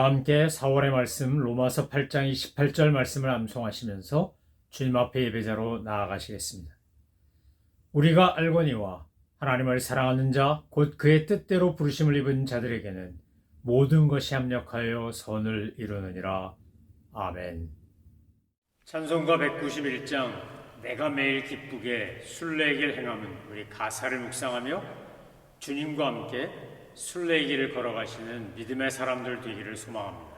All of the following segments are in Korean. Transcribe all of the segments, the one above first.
저와 함께 4월의 말씀 로마서 8장 28절 말씀을 암송하시면서 주님 앞에 예배자로 나아가시겠습니다. 우리가 알거니와 하나님을 사랑하는 자 곧 그의 뜻대로 부르심을 입은 자들에게는 모든 것이 합력하여 선을 이루느니라. 아멘. 찬송가 191장 내가 매일 기쁘게 순례길 행함은 우리 가사를 묵상하며 주님과 함께 순례길을 걸어가시는 믿음의 사람들 되기를 소망합니다.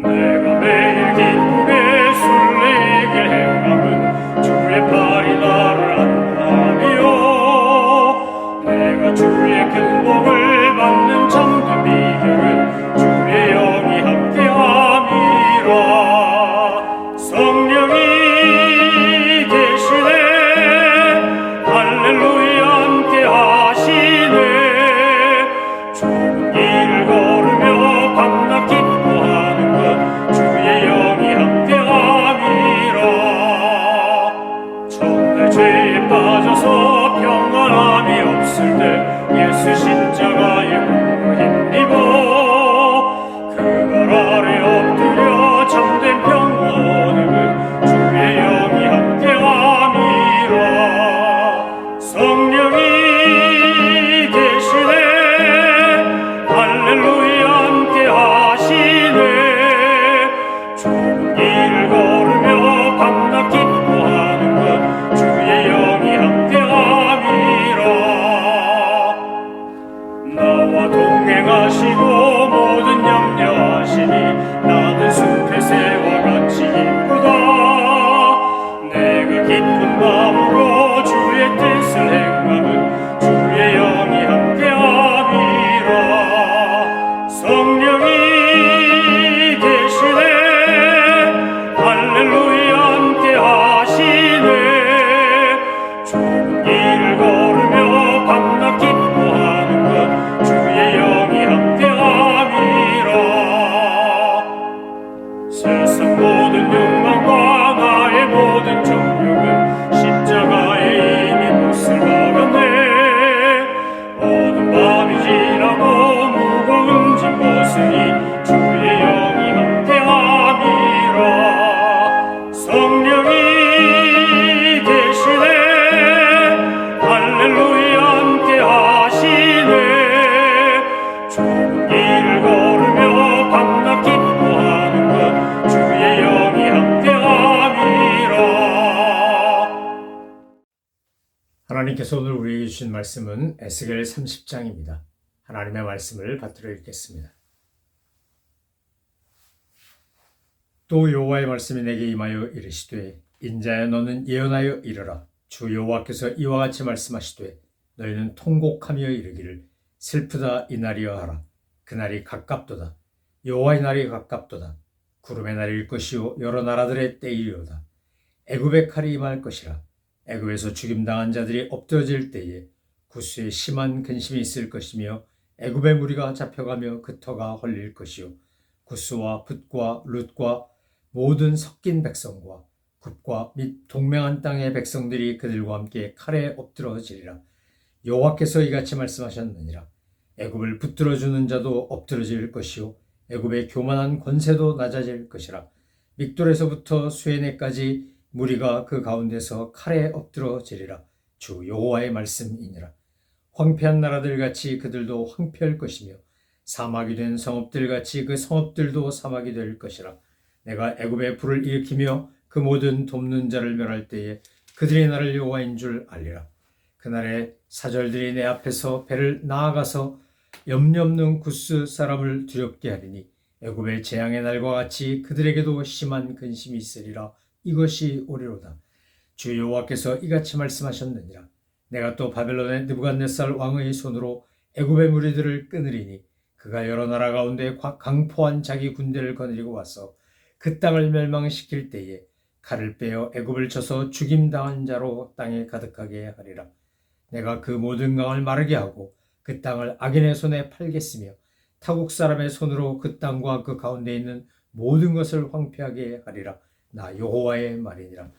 내가 매일 기쁘게 순례길 행함은 주의 팔이 나를 안고하며 내가 주의 큰 복을 받는 참된 비결은 주의 영이 함께함이라. 성령이 계시네 할렐루야 함께 하시네 좁은 길을 걸으며 밤낮 기뻐하는 것 주의 영이 함께 함이라. 첫날 죄에 빠져서 평안함이 없을 때 예수 십자가의 공로 힘입어 그 발 아래 엎드려 참된 평안을 주의 영이 함께 함이라. 성령이 계시네 할렐루야 함께 하시네 좁은 길을 걸으며 밤낮 기뻐하는 것 주의 영이 함께 함이라. 나와 동행하시고 모든 염려하시니 나는 숲의 새와 같이 기쁘다. 내가 기쁜 마음으로 주의 뜻을 행함은 주의 영이 함께 함이라. 성령이 계시네 할렐루야 함께 하시네 좁은 길을 걸으며 밤낮 기뻐하는 것 주의 영이 함께 함이라. 세상 모든 욕망과 나의 모든 정욕은 십자가에 이미 못을 박았네. 어두운 밤이 지나고 무거운 짐 벗으니 주의 영이 함께 함이라. 성령이 계시네 할렐루야 함께 하시네 좁은 길을 걸으며 밤낮 기뻐하는 것 주의 영이 함께 함이라. 하나님께서 오늘 우리에게 주신 말씀은 에스겔 30장입니다. 하나님의 말씀을 받들어 읽겠습니다. 또 여호와의 말씀이 내게 임하여 이르시되 인자야 너는 예언하여 이르라. 주 여호와께서 이와 같이 말씀하시되 너희는 통곡하며 이르기를 슬프다 이 날이여 하라. 그날이 가깝도다. 여호와의 날이 가깝도다. 구름의 날일 것이요 여러 나라들의 때이리로다. 애굽의 칼이 임할 것이라. 애굽에서 죽임당한 자들이 엎드러질 때에 구스에 심한 근심이 있을 것이며 애굽의 무리가 잡혀가며 그 터가 헐릴 것이요 구스와 붓과 룻과 모든 섞인 백성과 굽과 및 동맹한 땅의 백성들이 그들과 함께 칼에 엎드러지리라. 여호와께서 이같이 말씀하셨느니라. 애굽을 붙들어주는 자도 엎드러질 것이요 애굽의 교만한 권세도 낮아질 것이라. 믹돌에서부터 수에네까지 무리가 그 가운데서 칼에 엎드러지리라. 주 여호와의 말씀이니라. 황폐한 나라들같이 그들도 황폐할 것이며 사막이 된 성읍들같이 그 성읍들도 사막이 될 것이라. 내가 애굽에 불을 일으키며 그 모든 돕는 자를 멸할 때에 그들이 나를 여호와인 줄 알리라. 그날에 사절들이 내 앞에서 배를 나아가서 염려 없는 구스 사람을 두렵게 하리니 애굽의 재앙의 날과 같이 그들에게도 심한 근심이 있으리라. 이것이 오리로다. 주 여호와께서 이같이 말씀하셨느니라. 내가 또 바벨론의 느부갓네살 왕의 손으로 애굽의 무리들을 끊으리니 그가 여러 나라 가운데 강포한 자기 군대를 거느리고 와서 그 땅을 멸망시킬 때에 칼을 빼어 애굽을 쳐서 죽임당한 자로 땅에 가득하게 하리라. 내가 그 모든 강을 마르게 하고 그 땅을 악인의 손에 팔겠으며 타국 사람의 손으로 그 땅과 그 가운데 있는 모든 것을 황폐하게 하리라. 나 여호와의 말이니라.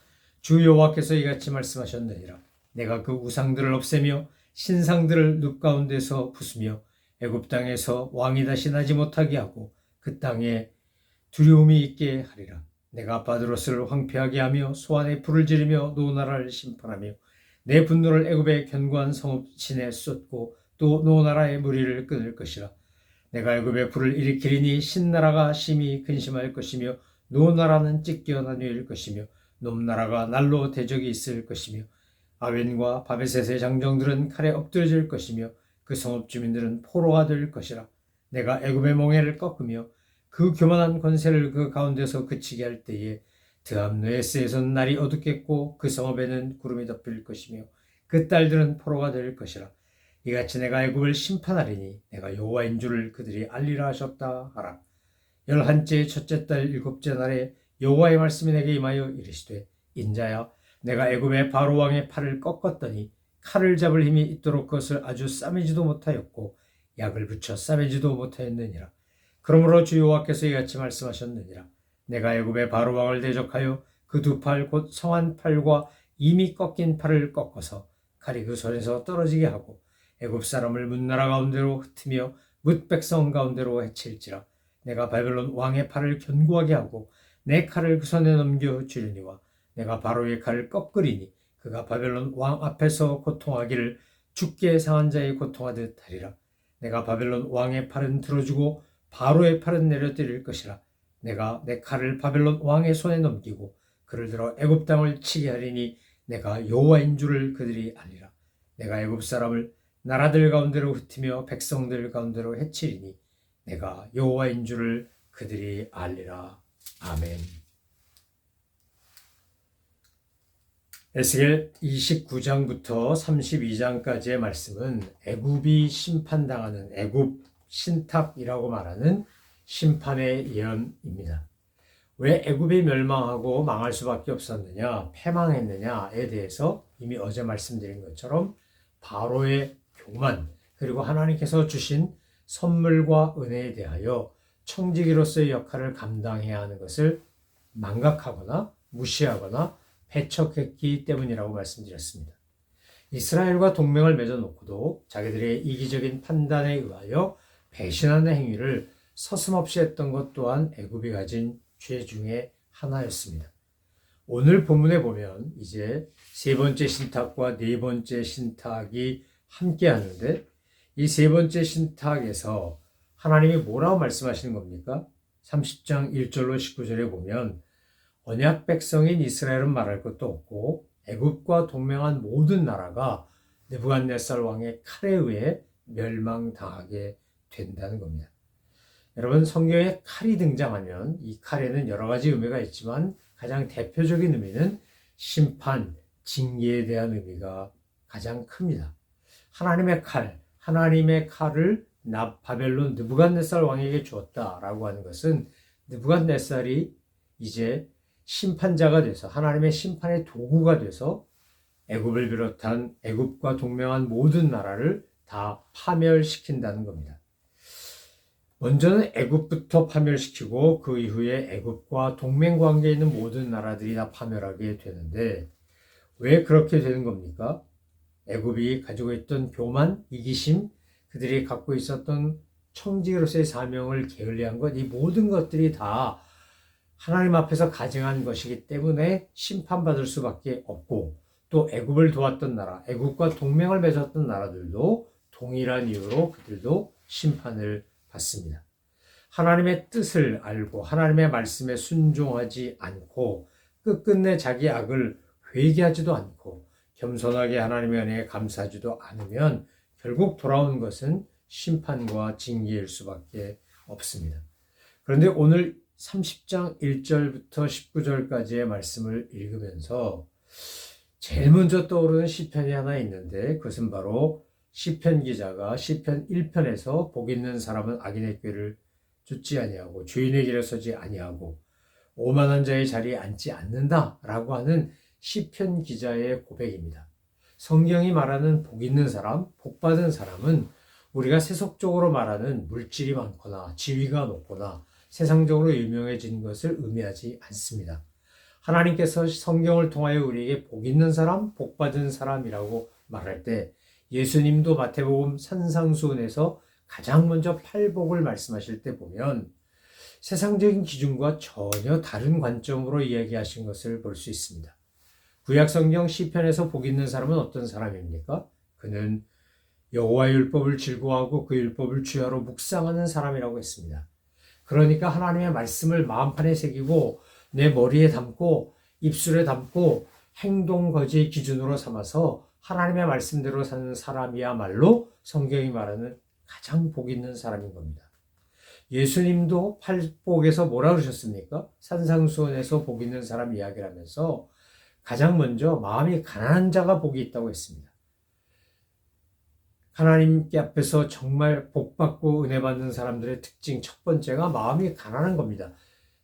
주 여호와께서 이같이 말씀하셨느니라. 내가 그 우상들을 없애며 신상들을 늪 가운데서 부수며 애굽 땅에서 왕이 다시 나지 못하게 하고 그 땅에 두려움이 있게 하리라. 내가 바드로스를 황폐하게 하며 소안에 불을 지르며 노나라를 심판하며 내 분노를 애굽의 견고한 성읍 신에 쏟고 또 노나라의 무리를 끊을 것이라. 내가 애굽에 불을 일으키리니 신나라가 심히 근심할 것이며 노나라는 찢겨 나뉘일 것이며 놈나라가 날로 대적이 있을 것이며 아웬과 바베셋의 장정들은 칼에 엎드려질 것이며 그 성읍 주민들은 포로가 될 것이라. 내가 애굽의 멍에를 꺾으며 그 교만한 권세를 그 가운데서 그치게 할 때에 드함느에스에서는 날이 어둡겠고 그 성읍에는 구름이 덮일 것이며 그 딸들은 포로가 될 것이라. 이같이 내가 애굽을 심판하리니 내가 여호와인 줄을 그들이 알리라 하셨다 하라. 11째 첫째 달 7째 날에 여호와의 말씀이 내게 임하여 이르시되 인자야 내가 애굽의 바로 왕의 팔을 꺾었더니 칼을 잡을 힘이 있도록 그것을 아주 싸매지도 못하였고 약을 붙여 싸매지도 못하였느니라. 그러므로 주 여호와께서 이같이 말씀하셨느니라. 내가 애굽의 바로 왕을 대적하여 그 두 팔 곧 성한 팔과 이미 꺾인 팔을 꺾어서 칼이 그 손에서 떨어지게 하고 애굽 사람을 문나라 가운데로 흩으며 뭇 백성 가운데로 해칠지라. 내가 바벨론 왕의 팔을 견고하게 하고 내 칼을 그 손에 넘겨 주리니와 내가 바로의 칼을 꺾으리니 그가 바벨론 왕 앞에서 고통하기를 죽게 상한 자의 고통하듯 하리라. 내가 바벨론 왕의 팔은 들어주고 바로의 팔은 내려뜨릴 것이라. 내가 내 칼을 바벨론 왕의 손에 넘기고 그를 들어 애굽 땅을 치게 하리니 내가 여호와인 줄을 그들이 알리라. 내가 애굽 사람을 나라들 가운데로 흩으며 백성들 가운데로 해치리니 내가 여호와인 줄을 그들이 알리라. 아멘. 에스겔 29장부터 32장까지의 말씀은 애굽이 심판당하는 애굽 신탁이라고 말하는 심판의 예언입니다. 왜 애굽이 멸망하고 망할 수밖에 없었느냐, 패망했느냐에 대해서 이미 어제 말씀드린 것처럼 바로의 교만, 그리고 하나님께서 주신 선물과 은혜에 대하여 청지기로서의 역할을 감당해야 하는 것을 망각하거나 무시하거나 배척했기 때문이라고 말씀드렸습니다. 이스라엘과 동맹을 맺어놓고도 자기들의 이기적인 판단에 의하여 배신하는 행위를 서슴없이 했던 것 또한 애굽이 가진 죄 중에 하나였습니다. 오늘 본문에 보면 이제 세 번째 신탁과 네 번째 신탁이 함께 하는데 이 세 번째 신탁에서 하나님이 뭐라고 말씀하시는 겁니까? 30장 1절로 19절에 보면 언약 백성인 이스라엘은 말할 것도 없고 애굽과 동맹한 모든 나라가 느부갓네살 왕의 칼에 의해 멸망당하게 된다는 겁니다. 여러분, 성경에 칼이 등장하면 이 칼에는 여러 가지 의미가 있지만 가장 대표적인 의미는 심판, 징계에 대한 의미가 가장 큽니다. 하나님의 칼을 바벨론 느부갓네살 왕에게 주었다라고 하는 것은 느부갓네살이 이제 심판자가 돼서 하나님의 심판의 도구가 돼서 애굽을 비롯한 애굽과 동맹한 모든 나라를 다 파멸시킨다는 겁니다. 먼저는 애굽부터 파멸시키고 그 이후에 애굽과 동맹 관계에 있는 모든 나라들이 다 파멸하게 되는데 왜 그렇게 되는 겁니까? 애굽이 가지고 있던 교만, 이기심, 그들이 갖고 있었던 청지기로서의 사명을 게을리한 것, 이 모든 것들이 다 하나님 앞에서 가증한 것이기 때문에 심판받을 수밖에 없고 또 애굽을 도왔던 나라, 애굽과 동맹을 맺었던 나라들도 동일한 이유로 그들도 심판을 받습니다. 하나님의 뜻을 알고 하나님의 말씀에 순종하지 않고 끝끝내 자기 악을 회개하지도 않고 겸손하게 하나님의 은혜에 감사하지도 않으면 결국 돌아오는 것은 심판과 징계일 수밖에 없습니다. 그런데 오늘 30장 1절부터 19절까지의 말씀을 읽으면서 제일 먼저 떠오르는 시편이 하나 있는데 그것은 바로 시편 기자가 시편 1편에서 복 있는 사람은 악인의 꾀를 쫓지 아니하고 주인의 길에 서지 아니하고 오만한 자의 자리에 앉지 않는다라고 하는 시편 기자의 고백입니다. 성경이 말하는 복 있는 사람, 복 받은 사람은 우리가 세속적으로 말하는 물질이 많거나 지위가 높거나 세상적으로 유명해진 것을 의미하지 않습니다. 하나님께서 성경을 통하여 우리에게 복 있는 사람, 복 받은 사람이라고 말할 때 예수님도 마태복음 산상수훈에서 가장 먼저 팔복을 말씀하실 때 보면 세상적인 기준과 전혀 다른 관점으로 이야기하신 것을 볼 수 있습니다. 구약성경 시편에서 복 있는 사람은 어떤 사람입니까? 그는 여호와의 율법을 즐거워하고 그 율법을 주야로 묵상하는 사람이라고 했습니다. 그러니까 하나님의 말씀을 마음판에 새기고 내 머리에 담고 입술에 담고 행동 거지의 기준으로 삼아서 하나님의 말씀대로 사는 사람이야말로 성경이 말하는 가장 복 있는 사람인 겁니다. 예수님도 팔복에서 뭐라 그러셨습니까? 산상수훈에서 복 있는 사람 이야기를 하면서 가장 먼저 마음이 가난한 자가 복이 있다고 했습니다. 하나님께 앞에서 정말 복받고 은혜 받는 사람들의 특징 첫 번째가 마음이 가난한 겁니다.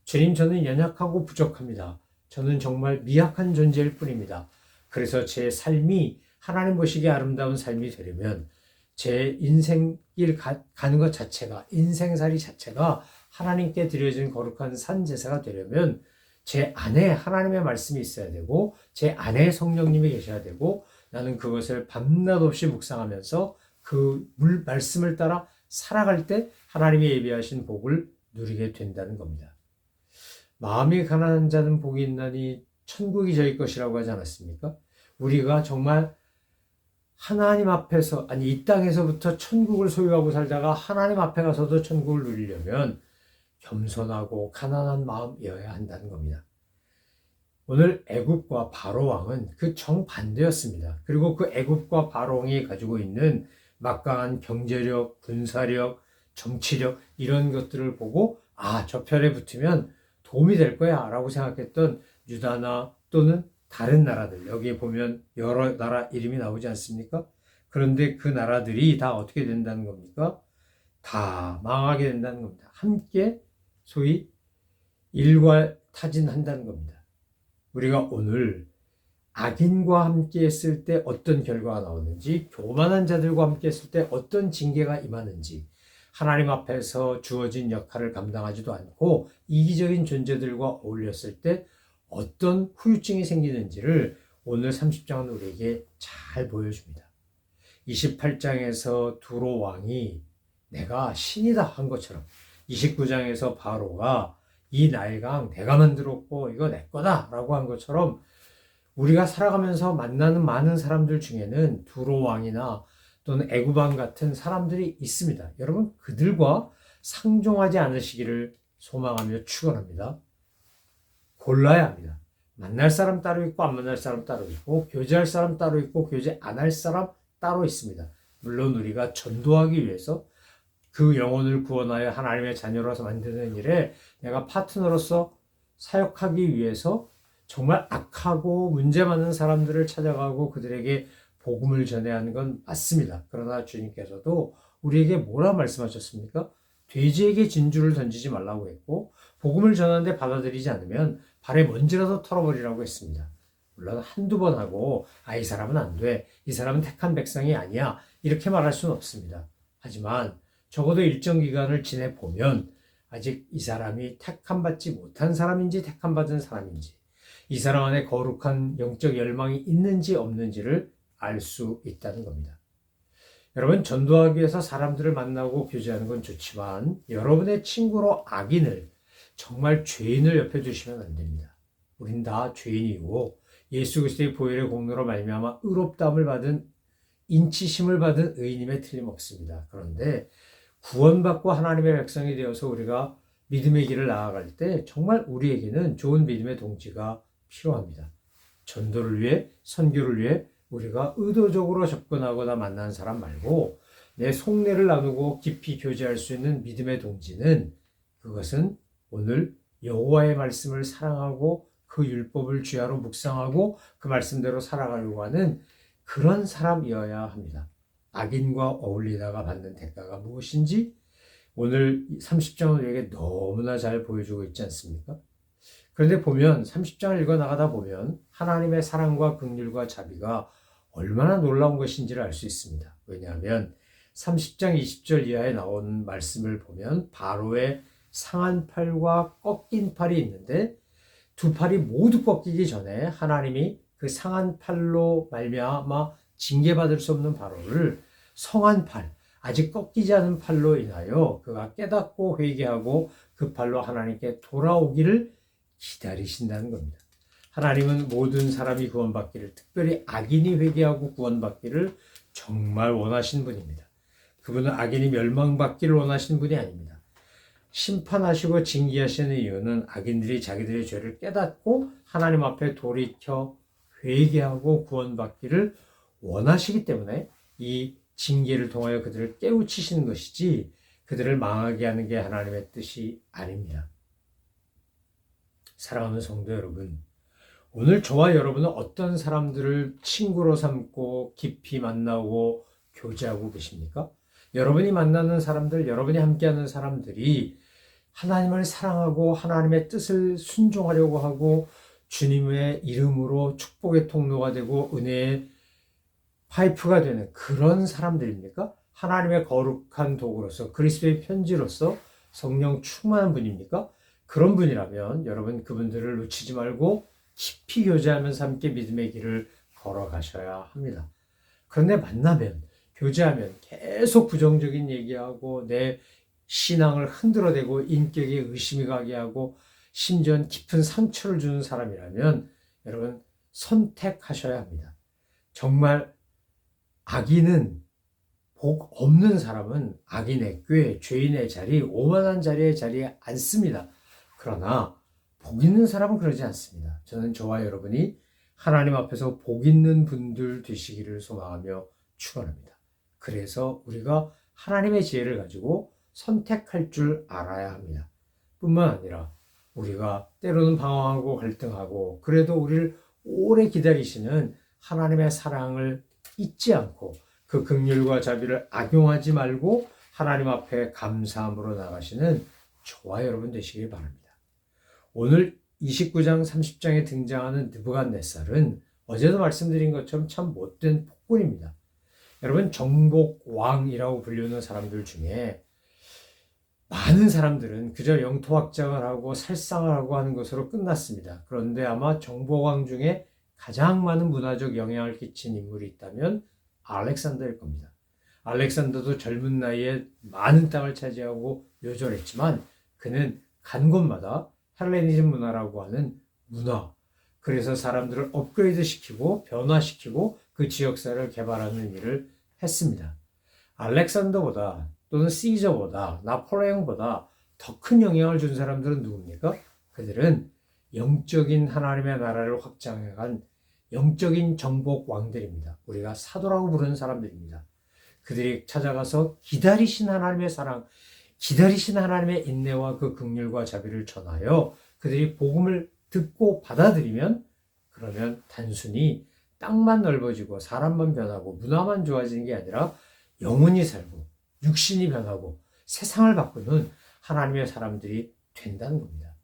주님, 저는 연약하고 부족합니다. 저는 정말 미약한 존재일 뿐입니다. 그래서 제 삶이 하나님 보시기에 아름다운 삶이 되려면 제 인생길 가는 것 자체가, 인생살이 자체가 하나님께 드려진 거룩한 산 제사가 되려면 제 안에 하나님의 말씀이 있어야 되고 제 안에 성령님이 계셔야 되고 나는 그것을 밤낮 없이 묵상하면서 그 말씀을 따라 살아갈 때 하나님이 예비하신 복을 누리게 된다는 겁니다. 마음이 가난한 자는 복이 있나니 천국이 저희 것이라고 하지 않았습니까? 우리가 정말 하나님 앞에서, 아니 이 땅에서부터 천국을 소유하고 살다가 하나님 앞에 가서도 천국을 누리려면 겸손하고 가난한 마음이어야 한다는 겁니다. 오늘 애굽과 바로 왕은 그 정반대였습니다. 그리고 그 애굽과 바로 왕이 가지고 있는 막강한 경제력, 군사력, 정치력 이런 것들을 보고 저 편에 붙으면 도움이 될 거야 라고 생각했던 유다나 또는 다른 나라들, 여기에 보면 여러 나라 이름이 나오지 않습니까? 그런데 그 나라들이 다 어떻게 된다는 겁니까? 다 망하게 된다는 겁니다. 함께 소위 일괄타진한다는 겁니다. 우리가 오늘 악인과 함께 했을 때 어떤 결과가 나오는지, 교만한 자들과 함께 했을 때 어떤 징계가 임하는지, 하나님 앞에서 주어진 역할을 감당하지도 않고 이기적인 존재들과 어울렸을 때 어떤 후유증이 생기는지를 오늘 30장은 우리에게 잘 보여줍니다. 28장에서 두로 왕이 내가 신이다 한 것처럼 29장에서 바로가 이 나일강 내가 만들었고 이거 내 거다 라고 한 것처럼 우리가 살아가면서 만나는 많은 사람들 중에는 두로 왕이나 또는 애굽 왕 같은 사람들이 있습니다. 여러분 그들과 상종하지 않으시기를 소망하며 축원합니다. 골라야 합니다. 만날 사람 따로 있고 안 만날 사람 따로 있고 교제할 사람 따로 있고 교제 안 할 사람 따로 있습니다. 물론 우리가 전도하기 위해서 그 영혼을 구원하여 하나님의 자녀로서 만드는 일에 내가 파트너로서 사역하기 위해서 정말 악하고 문제 많은 사람들을 찾아가고 그들에게 복음을 전해야 하는 건 맞습니다. 그러나 주님께서도 우리에게 뭐라 말씀하셨습니까? 돼지에게 진주를 던지지 말라고 했고 복음을 전하는데 받아들이지 않으면 발에 먼지라도 털어버리라고 했습니다. 물론 한두 번 하고 이 사람은 안 돼, 이 사람은 택한 백성이 아니야 이렇게 말할 수는 없습니다. 하지만 적어도 일정 기간을 지내보면 아직 이 사람이 택함받지 못한 사람인지 택함받은 사람인지 이 사람 안에 거룩한 영적 열망이 있는지 없는지를 알 수 있다는 겁니다. 여러분 전도하기 위해서 사람들을 만나고 교제하는 건 좋지만 여러분의 친구로 악인을 정말 죄인을 옆에 두시면 안 됩니다. 우린 다 죄인이고 예수 그리스도의 보혈의 공로로 말미암아 의롭다함을 받은 인치심을 받은 의인임에 틀림없습니다. 그런데 구원받고 하나님의 백성이 되어서 우리가 믿음의 길을 나아갈 때 정말 우리에게는 좋은 믿음의 동지가 필요합니다. 전도를 위해 선교를 위해 우리가 의도적으로 접근하거나 만나는 사람 말고 내 속내를 나누고 깊이 교제할 수 있는 믿음의 동지는 그것은 오늘 여호와의 말씀을 사랑하고 그 율법을 주야로 묵상하고 그 말씀대로 살아가려고 하는 그런 사람이어야 합니다. 악인과 어울리다가 받는 대가가 무엇인지 오늘 30장은 우리에게 너무나 잘 보여주고 있지 않습니까? 그런데 보면 30장을 읽어나가다 보면 하나님의 사랑과 긍휼과 자비가 얼마나 놀라운 것인지를 알 수 있습니다. 왜냐하면 30장 20절 이하에 나온 말씀을 보면 바로의 상한 팔과 꺾인 팔이 있는데 두 팔이 모두 꺾이기 전에 하나님이 그 상한 팔로 말미암아 징계받을 수 없는 바로를 성한 팔, 아직 꺾이지 않은 팔로 인하여 그가 깨닫고 회개하고 그 팔로 하나님께 돌아오기를 기다리신다는 겁니다. 하나님은 모든 사람이 구원받기를, 특별히 악인이 회개하고 구원받기를 정말 원하신 분입니다. 그분은 악인이 멸망받기를 원하시는 분이 아닙니다. 심판하시고 징계하시는 이유는 악인들이 자기들의 죄를 깨닫고 하나님 앞에 돌이켜 회개하고 구원받기를 원하시기 때문에 이 징계를 통하여 그들을 깨우치시는 것이지 그들을 망하게 하는 게 하나님의 뜻이 아닙니다. 사랑하는 성도 여러분, 오늘 저와 여러분은 어떤 사람들을 친구로 삼고 깊이 만나고 교제하고 계십니까? 여러분이 만나는 사람들, 여러분이 함께하는 사람들이 하나님을 사랑하고 하나님의 뜻을 순종하려고 하고 주님의 이름으로 축복의 통로가 되고 은혜의 파이프가 되는 그런 사람들입니까? 하나님의 거룩한 도구로서 그리스도의 편지로서 성령 충만한 분입니까? 그런 분이라면 여러분 그분들을 놓치지 말고 깊이 교제하면서 함께 믿음의 길을 걸어가셔야 합니다. 그런데 만나면, 교제하면 계속 부정적인 얘기하고 내 신앙을 흔들어대고 인격에 의심이 가게 하고 심지어 깊은 상처를 주는 사람이라면 여러분 선택하셔야 합니다. 정말 악인은, 복 없는 사람은 악인의 꾀, 죄인의 자리, 오만한 자리에 앉습니다. 그러나 복 있는 사람은 그러지 않습니다. 저는 저와 여러분이 하나님 앞에서 복 있는 분들 되시기를 소망하며 축원합니다. 그래서 우리가 하나님의 지혜를 가지고 선택할 줄 알아야 합니다. 뿐만 아니라 우리가 때로는 방황하고 갈등하고 그래도 우리를 오래 기다리시는 하나님의 사랑을 잊지 않고 그 긍휼과 자비를 악용하지 말고 하나님 앞에 감사함으로 나가시는 저와 여러분 되시길 바랍니다. 오늘 29장 30장에 등장하는 느부갓네살은 어제도 말씀드린 것처럼 참 못된 폭군입니다. 여러분 정복왕이라고 불리는 사람들 중에 많은 사람들은 그저 영토 확장을 하고 살상을 하고 하는 것으로 끝났습니다. 그런데 아마 정복왕 중에 가장 많은 문화적 영향을 끼친 인물이 있다면 알렉산더일 겁니다. 알렉산더도 젊은 나이에 많은 땅을 차지하고 요절했지만 그는 간 곳마다 헬레니즘 문화라고 하는 문화, 그래서 사람들을 업그레이드 시키고 변화시키고 그 지역사를 개발하는 일을 했습니다. 알렉산더보다 또는 시저보다 나폴레옹보다 더 큰 영향을 준 사람들은 누굽니까? 그들은 영적인 하나님의 나라를 확장해간 영적인 정복 왕들입니다. 우리가 사도라고 부르는 사람들입니다. 그들이 찾아가서 기다리신 하나님의 사랑, 기다리신 하나님의 인내와 그 긍휼과 자비를 전하여 그들이 복음을 듣고 받아들이면 그러면 단순히 땅만 넓어지고 사람만 변하고 문화만 좋아지는 게 아니라 영혼이 살고 육신이 변하고 세상을 바꾸는 하나님의 사람들이 된다는 겁니다.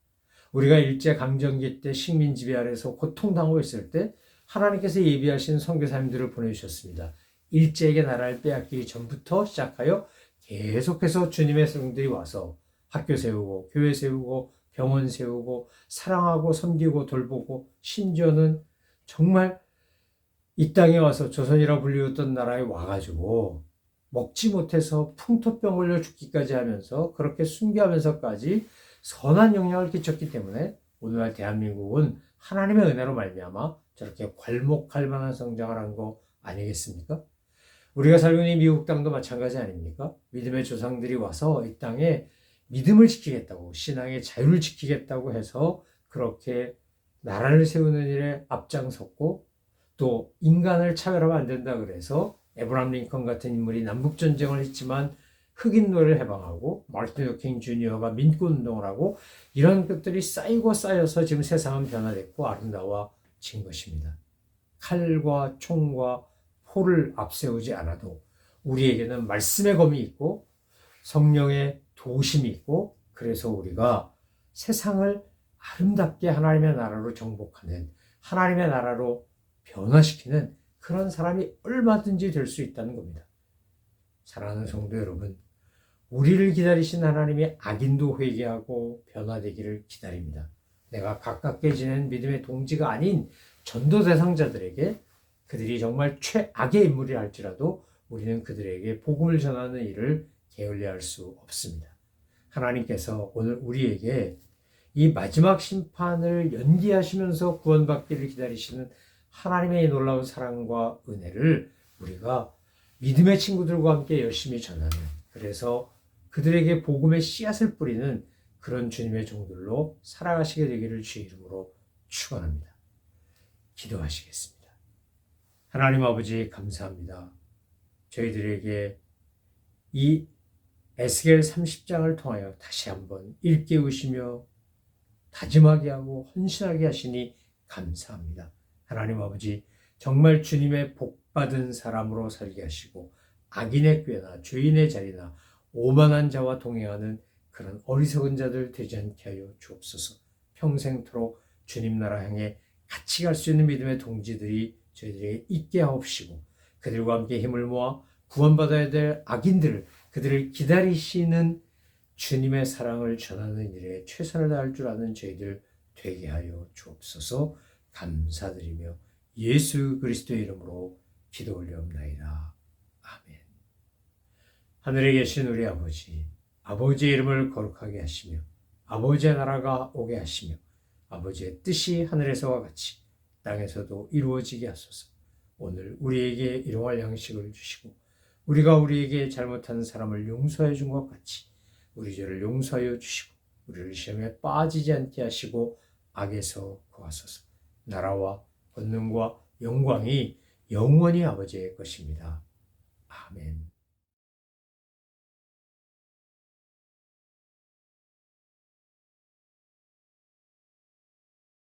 우리가 일제강점기 때 식민 지배 아래서 고통당하고 있을 때 하나님께서 예비하신 선교사님들을 보내주셨습니다. 일제에게 나라를 빼앗기기 전부터 시작하여 계속해서 주님의 성들이 와서 학교 세우고 교회 세우고 병원 세우고 사랑하고 섬기고 돌보고 심지어는 정말 이 땅에 와서 조선이라 불리웠던 나라에 와가지고 먹지 못해서 풍토병 걸려 죽기까지 하면서 그렇게 순교하면서까지 선한 영향을 끼쳤기 때문에 오늘날 대한민국은 하나님의 은혜로 말미암아 저렇게 괄목할 만한 성장을 한 거 아니겠습니까? 우리가 살고 있는 미국 땅도 마찬가지 아닙니까? 믿음의 조상들이 와서 이 땅에 믿음을 지키겠다고 신앙의 자유를 지키겠다고 해서 그렇게 나라를 세우는 일에 앞장섰고 또 인간을 차별하면 안 된다 그래서 에브라함 링컨 같은 인물이 남북전쟁을 했지만 흑인노를 해방하고 마틴 루터 킹 주니어가 민권운동을 하고 이런 것들이 쌓이고 쌓여서 지금 세상은 변화됐고 아름다워진 것입니다. 칼과 총과 포를 앞세우지 않아도 우리에게는 말씀의 검이 있고 성령의 도심이 있고 그래서 우리가 세상을 아름답게 하나님의 나라로 정복하는 하나님의 나라로 변화시키는 그런 사람이 얼마든지 될 수 있다는 겁니다. 사랑하는 성도 여러분, 우리를 기다리신 하나님이 악인도 회개하고 변화되기를 기다립니다. 내가 가깝게 지낸 믿음의 동지가 아닌 전도 대상자들에게 그들이 정말 최악의 인물이라 할지라도 우리는 그들에게 복음을 전하는 일을 게을리할 수 없습니다. 하나님께서 오늘 우리에게 이 마지막 심판을 연기하시면서 구원받기를 기다리시는 하나님의 놀라운 사랑과 은혜를 우리가 믿음의 친구들과 함께 열심히 전하는, 그래서 그들에게 복음의 씨앗을 뿌리는 그런 주님의 종들로 살아가시게 되기를 주의 이름으로 축원합니다. 기도하시겠습니다. 하나님 아버지 감사합니다. 저희들에게 이 에스겔 30장을 통하여 다시 한번 일깨우시며 다짐하게 하고 헌신하게 하시니 감사합니다. 하나님 아버지, 정말 주님의 복받은 사람으로 살게 하시고 악인의 꾀나 죄인의 자리나 오만한 자와 동행하는 그런 어리석은 자들 되지 않게 하여 주옵소서. 평생토록 주님 나라 향해 같이 갈 수 있는 믿음의 동지들이 저희들에게 있게 하옵시고, 그들과 함께 힘을 모아 구원받아야 될 악인들을, 그들을 기다리시는 주님의 사랑을 전하는 일에 최선을 다할 줄 아는 저희들 되게 하여 주옵소서. 감사드리며 예수 그리스도의 이름으로 기도 올려옵나이다. 아멘. 하늘에 계신 우리 아버지, 아버지의 이름을 거룩하게 하시며 아버지의 나라가 오게 하시며 아버지의 뜻이 하늘에서와 같이 땅에서도 이루어지게 하소서. 오늘 우리에게 일용할 양식을 주시고 우리가 우리에게 잘못한 사람을 용서해 준 것 같이 우리 죄를 용서하여 주시고 우리를 시험에 빠지지 않게 하시고 악에서 구하소서. 나라와 권능과 영광이 영원히 아버지의 것입니다. 아멘.